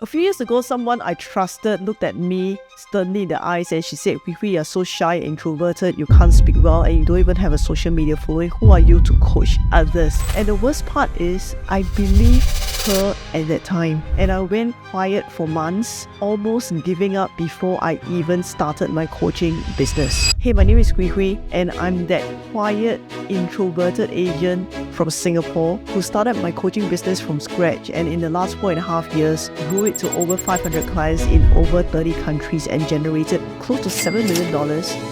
A few years ago, someone I trusted looked at me sternly in the eyes and she said, "Quickly, you're so shy and introverted, you can't speak well, and you don't even have a social media following. Who are you to coach others?" And the worst part is, I believed her at that time. And I went quiet for months, almost giving up before I even started my coaching business. Hey, my name is Hui, and I'm that quiet, introverted agent from Singapore who started my coaching business from scratch, and in the last 4.5 years, grew it to over 500 clients in over 30 countries and generated close to $7 million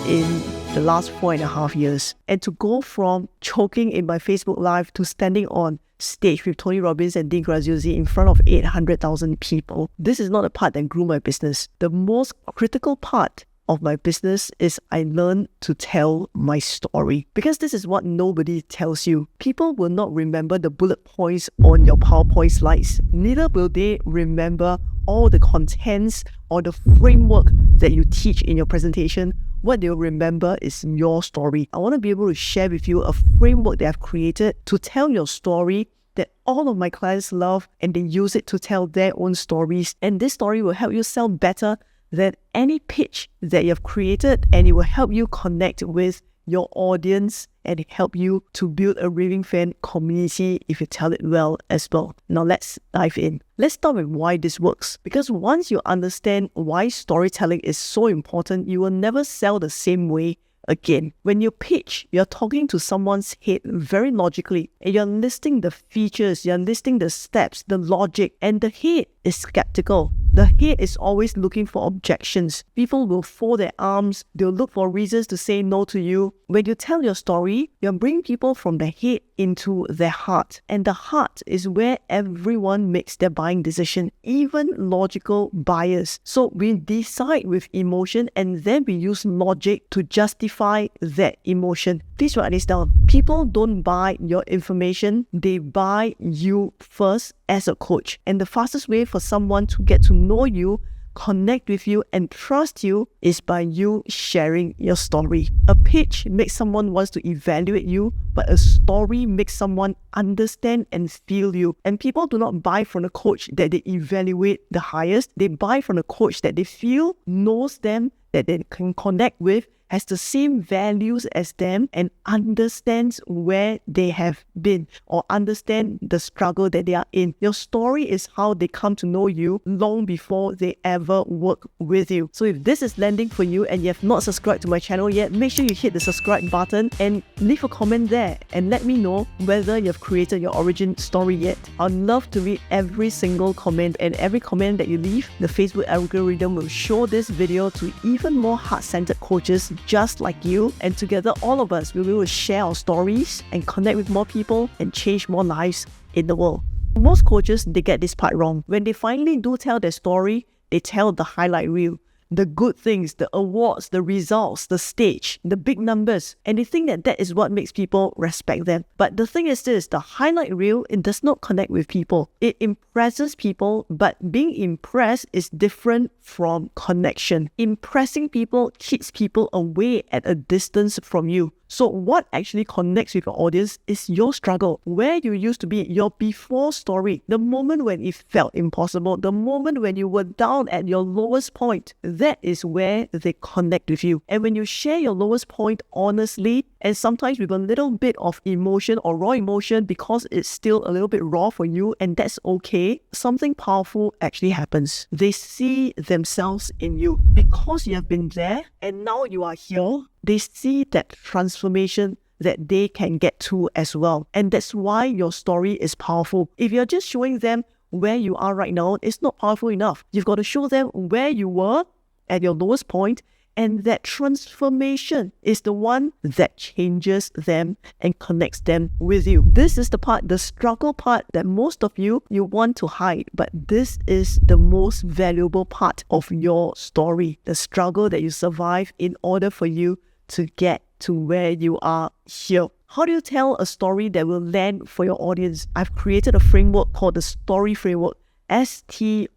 in the last 4.5 years. And to go from choking in my Facebook Live to standing on stage with Tony Robbins and Dean Graziosi in front of 800,000 people, this is not the part that grew my business. The most critical part of my business is I learned to tell my story, because this is what nobody tells you. People will not remember the bullet points on your PowerPoint slides. Neither will they remember all the contents or the framework that you teach in your presentation. What they'll remember is your story. I want to be able to share with you a framework that I've created to tell your story that all of my clients love, and they use it to tell their own stories. And this story will help you sell better than any pitch that you've created, and it will help you connect with your audience and help you to build a raving fan community if you tell it well as well. Now let's dive in. Let's start with why this works. Because once you understand why storytelling is so important, you will never sell the same way again. When you pitch, you're talking to someone's head very logically, and you're listing the features, you're listing the steps, the logic, and the head is skeptical. The head is always looking for objections. People will fold their arms, they'll look for reasons to say no to you. When you tell your story, you bring people from the head into their heart. And the heart is where everyone makes their buying decision, even logical buyers. So we decide with emotion, and then we use logic to justify that emotion. Please write this down. People don't buy your information, they buy you first as a coach. And the fastest way for someone to get to know you, connect with you, and trust you is by you sharing your story. A pitch makes someone wants to evaluate you, but a story makes someone understand and feel you. And people do not buy from a coach that they evaluate the highest. They buy from a coach that they feel knows them, that they can connect with, has the same values as them, and understands where they have been or understand the struggle that they are in. Your story is how they come to know you long before they ever work with you. So if this is landing for you and you have not subscribed to my channel yet, make sure you hit the subscribe button and leave a comment there and let me know whether you've created your origin story yet. I'd love to read every single comment, and every comment that you leave, the Facebook algorithm will show this video to even more heart-centered coaches just like you, and together all of us will share our stories and connect with more people and change more lives in the world. Most coaches, they get this part wrong. When they finally do tell their story, they tell the highlight reel, the good things, the awards, the results, the stage, the big numbers, and they think that that is what makes people respect them. But the thing is this, the highlight reel, it does not connect with people. It impresses people, but being impressed is different from connection. Impressing people keeps people away at a distance from you. So what actually connects with your audience is your struggle, where you used to be, your before story, the moment when it felt impossible, the moment when you were down at your lowest point. That is where they connect with you. And when you share your lowest point honestly, and sometimes with a little bit of emotion or raw emotion, because it's still a little bit raw for you, and that's okay, something powerful actually happens. They see themselves in you. Because you have been there and now you are here, they see that transformation that they can get to as well. And that's why your story is powerful. If you're just showing them where you are right now, it's not powerful enough. You've got to show them where you were at your lowest point, and that transformation is the one that changes them and connects them with you. This is the part, the struggle part, that most of you want to hide. But this is the most valuable part of your story. The struggle that you survive in order for you to get to where you are here. How do you tell a story that will land for your audience? I've created a framework called the Story Framework, STORY.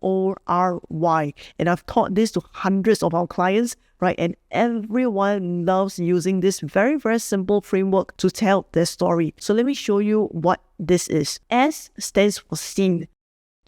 And I've taught this to hundreds of our clients, right? And everyone loves using this very, very simple framework to tell their story. So let me show you what this is. S stands for scene.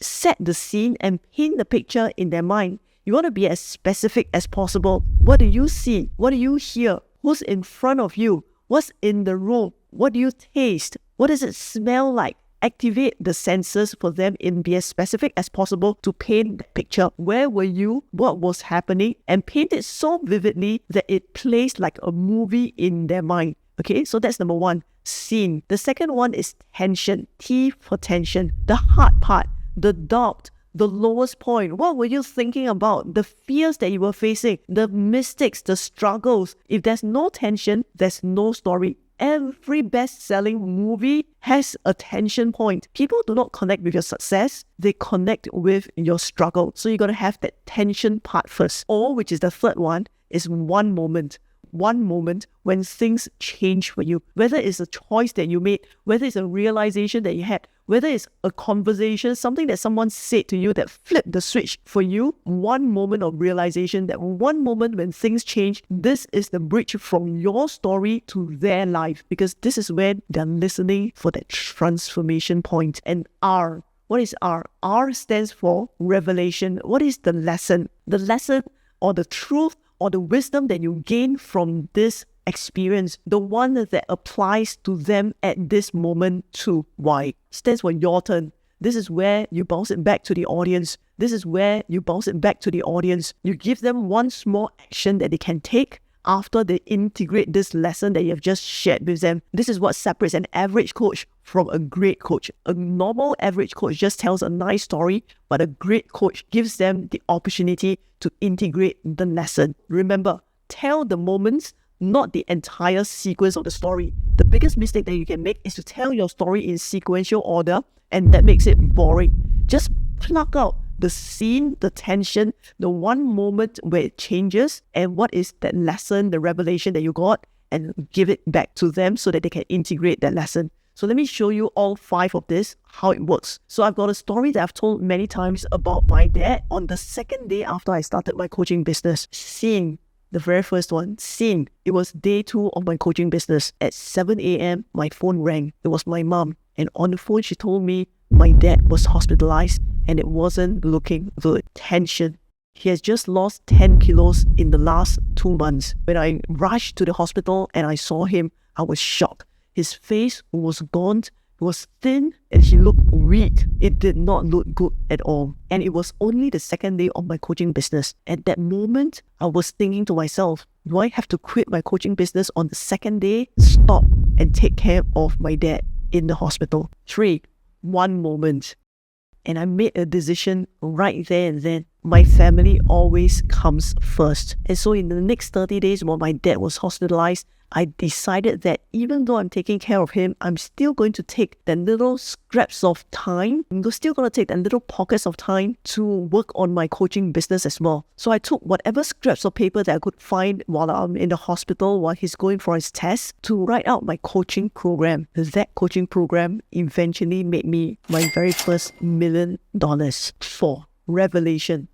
set the scene and paint the picture in their mind. You want to be as specific as possible. What do you see? What do you hear? Who's in front of you? What's in the room? What do you taste? What does it smell like? Activate the senses for them and be as specific as possible to paint the picture. Where were you? What was happening? And paint it so vividly that it plays like a movie in their mind. Okay, so that's number one, scene. The second one is tension. T for tension. The hard part, the doubt, the lowest point. What were you thinking about? The fears that you were facing, the mistakes, the struggles. If there's no tension, there's no story. Every best-selling movie has a tension point. People do not connect with your success. They connect with your struggle. So you got to have that tension part first. Or, which is the third one, is one moment. One moment when things change for you. Whether it's a choice that you made, whether it's a realization that you had, whether it's a conversation, something that someone said to you that flipped the switch for you, one moment of realization, that one moment when things change, this is the bridge from your story to their life, because this is where they're listening for that transformation point. And R, what is R? R stands for revelation. What is the lesson? The lesson or the truth or the wisdom that you gain from this experience, the one that applies to them at this moment too. Why? Stands for your turn. This is where you bounce it back to the audience. This is where you bounce it back to the audience. You give them one small action that they can take after they integrate this lesson that you have just shared with them. This is what separates an average coach from a great coach. A normal average coach just tells a nice story, but a great coach gives them the opportunity to integrate the lesson. Remember, tell the moments, not the entire sequence of the story. The biggest mistake that you can make is to tell your story in sequential order, and that makes it boring. Just pluck out the scene, the tension, the one moment where it changes, and what is that lesson, the revelation that you got, and give it back to them so that they can integrate that lesson. So let me show you all 5 of this, how it works. So I've got a story that I've told many times about my dad on the second day after I started my coaching business. Scene, the very first one, scene. It was day 2 of my coaching business. At 7 a.m., my phone rang. It was my mom. And on the phone, she told me my dad was hospitalized and it wasn't looking good. Tension. He has just lost 10 kilos in the last 2 months. When I rushed to the hospital and I saw him, I was shocked. His face was gaunt, he was thin, and he looked weak. It did not look good at all. And it was only the second day of my coaching business. At that moment, I was thinking to myself, do I have to quit my coaching business on the second day, stop, and take care of my dad in the hospital? 3, one moment. And I made a decision right there and then. My family always comes first. And so in the next 30 days while my dad was hospitalized, I decided that even though I'm taking care of him, I'm still going to take the little scraps of time. I'm still going to take the little pockets of time to work on my coaching business as well. So I took whatever scraps of paper that I could find while I'm in the hospital, while he's going for his test, to write out my coaching program. That coaching program eventually made me my very first $1 million. 4, revelation.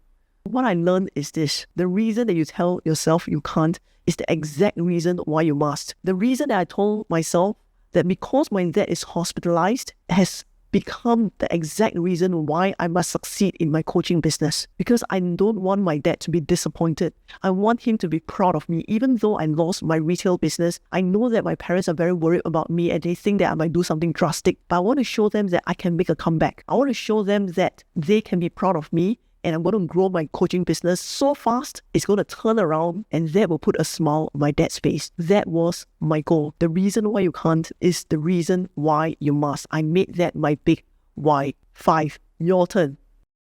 What I learned is this: the reason that you tell yourself you can't is the exact reason why you must. The reason that I told myself that because my dad is hospitalized has become the exact reason why I must succeed in my coaching business. Because I don't want my dad to be disappointed. I want him to be proud of me. Even though I lost my retail business, I know that my parents are very worried about me and they think that I might do something drastic. But I want to show them that I can make a comeback. I want to show them that they can be proud of me. And I'm going to grow my coaching business so fast, it's going to turn around and that will put a smile on my dad's face. That was my goal. The reason why you can't is the reason why you must. I made that my big why. 5, your turn.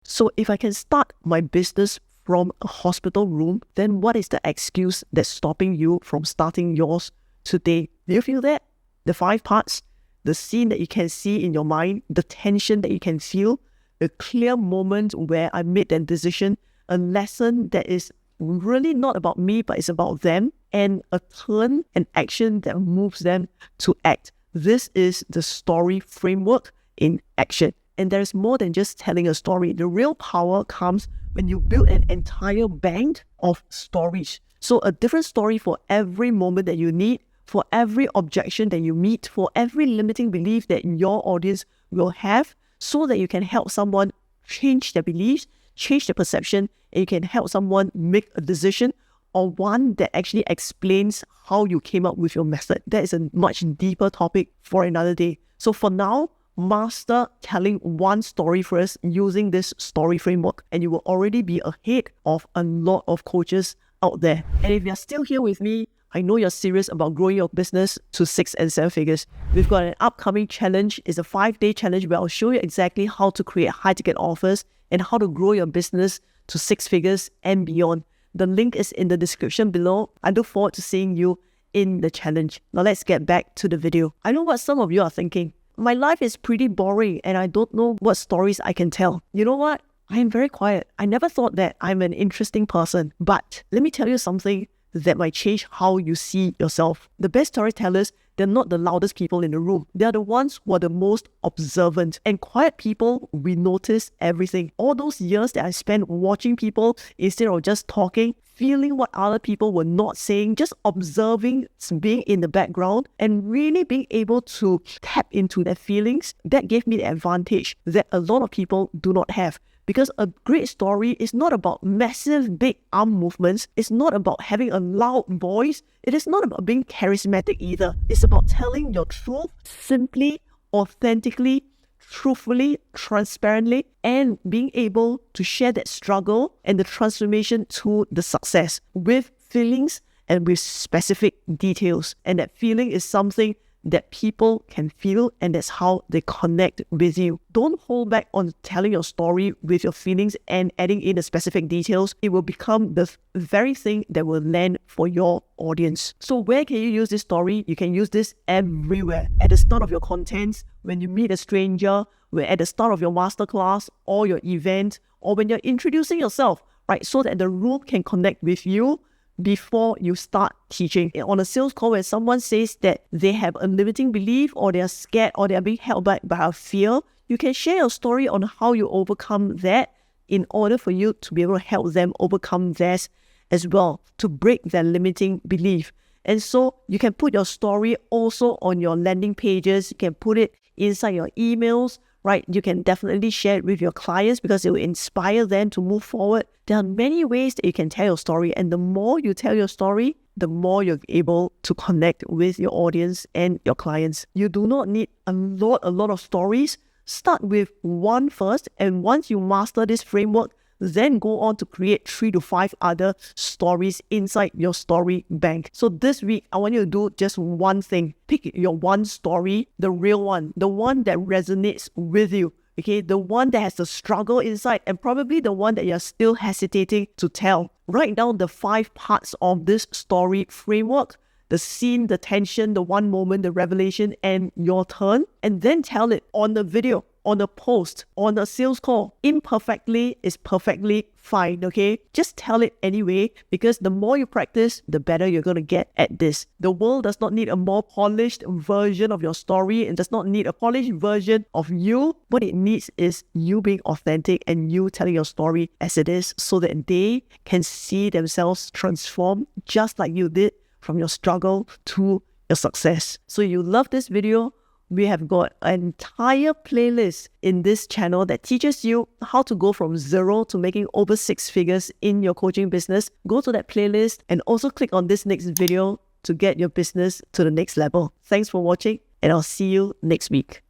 So if I can start my business from a hospital room, then what is the excuse that's stopping you from starting yours today? Do you feel that? The 5 parts, the scene that you can see in your mind, the tension that you can feel, a clear moment where I made that decision, a lesson that is really not about me, but it's about them, and a turn, an action that moves them to act. This is the story framework in action. And there's more than just telling a story. The real power comes when you build an entire bank of stories. So a different story for every moment that you need, for every objection that you meet, for every limiting belief that your audience will have, so that you can help someone change their beliefs, change their perception, and you can help someone make a decision or one that actually explains how you came up with your method. That is a much deeper topic for another day. So for now, master telling one story first using this story framework, and you will already be ahead of a lot of coaches out there. And if you're still here with me, I know you're serious about growing your business to 6 and 7 figures. We've got an upcoming challenge. It's a 5-day challenge where I'll show you exactly how to create high-ticket offers and how to grow your business to 6 figures and beyond. The link is in the description below. I look forward to seeing you in the challenge. Now let's get back to the video. I know what some of you are thinking. My life is pretty boring and I don't know what stories I can tell. You know what? I am very quiet. I never thought that I'm an interesting person. But let me tell you something that might change how you see yourself. The best storytellers, they're not the loudest people in the room. They're the ones who are the most observant. And quiet people, we notice everything. All those years that I spent watching people instead of just talking, feeling what other people were not saying, just observing, being in the background, and really being able to tap into their feelings, that gave me the advantage that a lot of people do not have. Because a great story is not about massive big arm movements. It's not about having a loud voice. It is not about being charismatic either. It's about telling your truth simply, authentically, truthfully, transparently, and being able to share that struggle and the transformation to the success with feelings and with specific details. And that feeling is something that people can feel, and that's how they connect with you. Don't hold back on telling your story with your feelings and adding in the specific details. It will become the very thing that will land for your audience. So where can you use this story? You can use this everywhere. At the start of your contents, when you meet a stranger, at the start of your masterclass or your event, or when you're introducing yourself, right? So that the room can connect with you before you start teaching. On a sales call, when someone says that they have a limiting belief or they're scared or they're being held back by a fear, you can share your story on how you overcome that in order for you to be able to help them overcome theirs as well, to break their limiting belief. And so you can put your story also on your landing pages. You can put it inside your emails, right? You can definitely share it with your clients because it will inspire them to move forward. There are many ways that you can tell your story, and the more you tell your story, the more you're able to connect with your audience and your clients. You do not need a lot of stories. Start with one first, and once you master this framework, then go on to create 3 to 5 other stories inside your story bank. So this week, I want you to do just one thing. Pick your one story, the real one, the one that resonates with you. Okay, the one that has the struggle inside, and probably the one that you're still hesitating to tell. Write down the 5 parts of this story framework: the scene, the tension, the one moment, the revelation, and your turn. And then tell it on the video, on a post, on a sales call. Imperfectly is perfectly fine, okay? Just tell it anyway, because the more you practice, the better you're going to get at this. The world does not need a more polished version of your story. It does not need a polished version of you. What it needs is you being authentic and you telling your story as it is, so that they can see themselves transform just like you did from your struggle to your success. So you love this video. We have got an entire playlist in this channel that teaches you how to go from 0 to making over 6 figures in your coaching business. Go to that playlist and also click on this next video to get your business to the next level. Thanks for watching, and I'll see you next week.